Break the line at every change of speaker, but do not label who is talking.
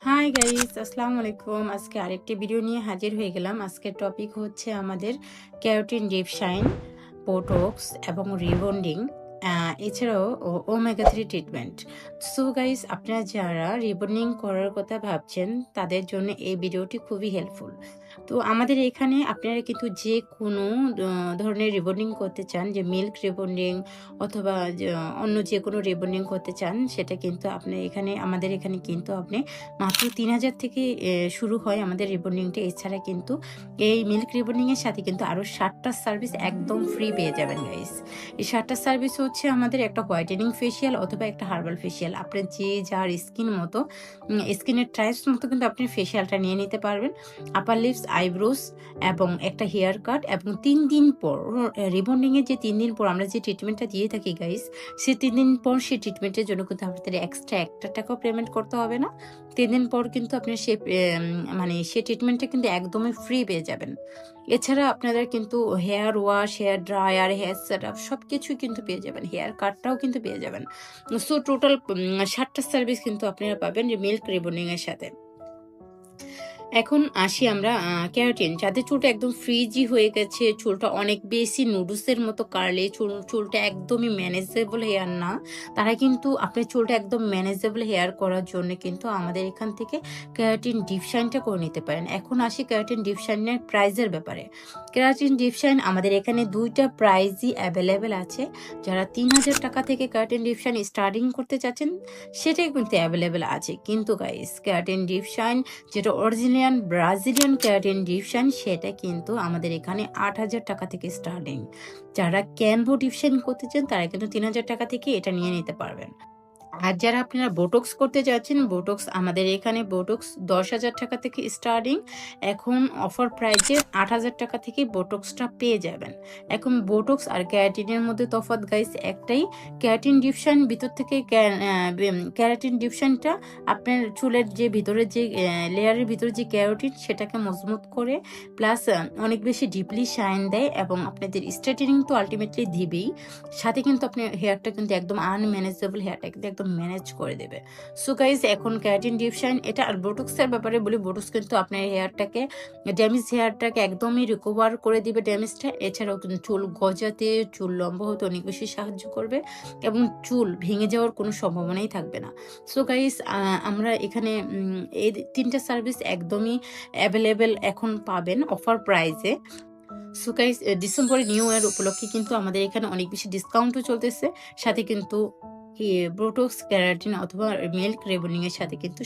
Hi guys, আসসালামু আলাইকুম। আজকে আরেকটি ভিডিও নিয়ে হাজির হয়ে গেলাম। আজকের টপিক হচ্ছে আমাদের ক্যারোটিন ডিপ শাইন, বোটক্স এবং রিবন্ডিং, এছাড়াও ওমেগা 3 ট্রিটমেন্ট। সো গাইস, আপনারা যারা রিবন্ডিং করার কথা ভাবছেন তাদের জন্য এই ভিডিওটি খুবই হেল্পফুল। তো আমাদের এখানে আপনারা কিন্তু যে কোনো ধরনের রিবন্ডিং করতে চান, যে মিল্ক রিবন্ডিং অথবা অন্য যে কোনো রিবন্ডিং করতে চান, সেটা কিন্তু আপনি এখানে আমাদের এখানে কিন্তু আপনি মাত্র ৩,০০০ থেকে শুরু হয় আমাদের রিবন্ডিংটা। এছাড়া কিন্তু এই মিল্ক রিবন্ডিংয়ের সাথে কিন্তু আরও ৭টা সার্ভিস একদম ফ্রি পেয়ে যাবেন গাইস। এই ৭টা সার্ভিস হচ্ছে আমাদের একটা হোয়াইটেনিং ফেসিয়াল অথবা একটা হার্বাল ফেসিয়াল। আপনার যে যার স্কিন মতো, স্কিনের টাইপস মতো কিন্তু আপনি ফেসিয়ালটা নিয়ে নিতে পারবেন। আপার লিপস, আইব্রোস এবং একটা হেয়ার কাট, এবং ৩ দিন পর রিবন্ডিংয়ের যে ৩ দিন পর আমরা যে ট্রিটমেন্টটা দিয়ে থাকি গাইস, সে ৩ দিন পর সেই ট্রিটমেন্টের জন্য কিন্তু আপনাদের এক্সট্রা ১ টাকাও পেমেন্ট করতে হবে না। ৩ দিন পর কিন্তু আপনি মানে সে ট্রিটমেন্টটা কিন্তু একদমই ফ্রি পেয়ে যাবেন। এছাড়া আপনারা কিন্তু hair wash, hair dryer, hair setup সবকিছুই কিন্তু পেয়ে যাবেন। হেয়ার কাটটাও কিন্তু পেয়ে যাবেন। সো টোটাল ৭টা সার্ভিস কিন্তু আপনারা পাবেন যে মিল্ক রিবন্ডিং এর সাথে। এখন আসি আমরা কেরাটিন। যাদের চুলটা একদম ফ্রিজি হয়ে গেছে, চুলটা অনেক বেশি নুডলসের মতো কার্লি, চুলটা একদমই ম্যানেজেবল হেয়ার না, তারা কিন্তু আপনার চুলটা একদম ম্যানেজেবল হেয়ার করার জন্য কিন্তু আমাদের এখান থেকে কেরাটিন ডিপ শাইনটা করে নিতে পারেন। এখন আসি কেরাটিন ডিপ শাইনের প্রাইজের ব্যাপারে। কেরাটিন ডিপ শাইন আমাদের এখানে ২টা প্রাইজই অ্যাভেলেবেল আছে। যারা ৩,০০০ টাকা থেকে কেরাটিন ডিপ শাইন স্টার্টিং করতে চাচ্ছেন, সেটাই কিন্তু অ্যাভেলেবেল আছে। কিন্তু গাইস, কেরাটিন ডিপ শাইন যেটা original Brazilian keratin deep shine, সেটা কিন্তু আমাদের এখানে ৮,০০০ টাকা থেকে স্টার্টিং। যারা ক্যাম্বো ডিপ শাইন করতে চান তারা কিন্তু ৩,০০০ টাকা থেকে এটা নিয়ে নিতে পারবেন। আর যারা আপনারা বোটক্স করতে যাচ্ছেন, বোটক্স আমাদের এখানে বোটক্স ১০,০০০ টাকা থেকে স্টার্টিং। এখন অফার প্রাইজে ৮,০০০ টাকা থেকে বোটক্সটা পেয়ে যাবেন। এখন বোটক্স আর ক্যারাটিনের মধ্যে তফাৎ গাইস একটাই, ক্যারাটিন ডিপশন ভিতর থেকে ক্যারাটিন ডিপশনটা আপনার চুলের যে ভিতরের যে লেয়ারের ভিতরে যে ক্যারোটিন, সেটাকে মজবুত করে, প্লাস অনেক বেশি ডিপলি শাইন দেয়, এবং আপনাদের স্ট্রেটেনিং তো আলটিমেটলি দিবেই, সাথে কিন্তু আপনার হেয়ারটা কিন্তু একদম আনম্যানেজেবল, হেয়ারটা কিন্তু একদম ম্যানেজ করে দেবে। সো গাইজ, এখন ক্যারাটিন ডিপ শাইন এটা। আর বোটক্সের ব্যাপারে বলি, বোটক্স কিন্তু আপনার হেয়ারটাকে, ড্যামেজ হেয়ারটাকে একদমই রিকভার করে দিবে ড্যামেজটা। এছাড়াও কিন্তু চুল গজাতে, চুল লম্বা হতে অনেক বেশি সাহায্য করবে, এবং চুল ভেঙে যাওয়ার কোনো সম্ভাবনাই থাকবে না। সো গাইজ, আমরা এখানে এই ৩টা সার্ভিস একদমই অ্যাভেলেবেল এখন পাবেন অফার প্রাইজে। সো গাইস, ডিসেম্বরে নিউ ইয়ার উপলক্ষে কিন্তু আমাদের এখানে অনেক বেশি ডিসকাউন্টও চলতেছে। সাথে কিন্তু বোটক্স, কেরাটিন অথবা মিল্ক রিবন্ডিং এর সাথে কিন্তু